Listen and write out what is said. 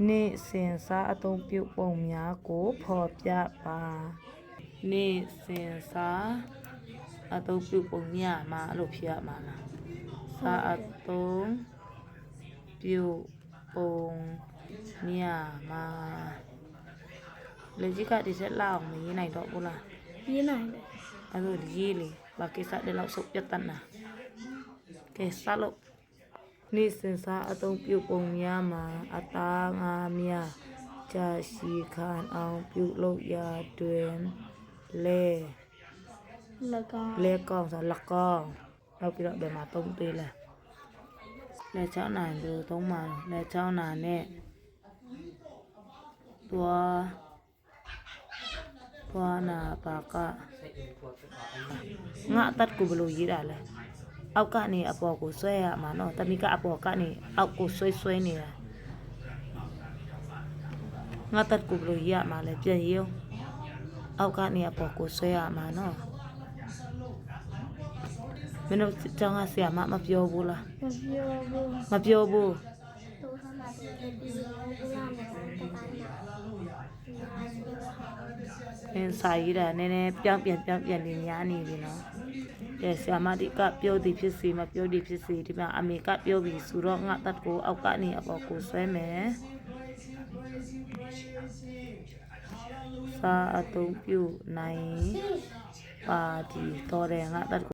နေ့စဉ်စားအသုံးပြုပုံများကိုဖော်ပြပါနေ့စဉ်စားအသုံးပြုပုံများမှာအဲ့လိုဖြစ်ရမှာလားစားအသုံးပြုပုံများမှာလေကြီးကဒီချက်လောက်မရေးနိုင်တော့ဘူးလားရေးနိုင်တယ်အဲ့လိုရေးလေဘာကိစ္စတဲ့လောက်စုပ်ပြတ်တတ်နာကဲစားလို့နေ့စဉ်စားအသုံးပြုပုံများမှာအသားငါးများကြာရှိခံအောင်ပြုလုပ်ရာတွင်လဲကောင်းစားလက်ကောင်းနောက်ပြီးတော့ဘယ်မှာသုံးသေးလဲလက်ချောင်းနာတို့သုံးမှာလက်ချောင်းနာနဲ့သွားနာပါကငါတတ်ကိုဘလို့ရေးတာလဲအောက်ကနေအပေါ်ကိုဆွဲရမှာနော်တမိကအပေါ်ကနေအောက်ကိုဆွဲနေတာငါတတ်ကိုဘလို့ရေးရမှာလဲပြန်ရေးအောက်ကနေအပေါ်ကိုဆွဲရမှာနော်မင်းတို့ကျောင်းကဆရာမပြောဘူးလားမပြောဘူးအင်းစာရေးတာနည်းနည်းပြောင်းပြန်နေများနေပြီနော်ကဲဆရာမဒီကပြောသည်ဖြစ်စီမပြောသည်ဖြစ်စီဒီမှာအမေကပြောပြီးဆိုတော့ငါတတ်ကိုအောက်ကနေအပေါ်ကိုဆွဲမယ်စာအသုံးပြုနိုင်ပါဒီတော်တယ်ငါတတ်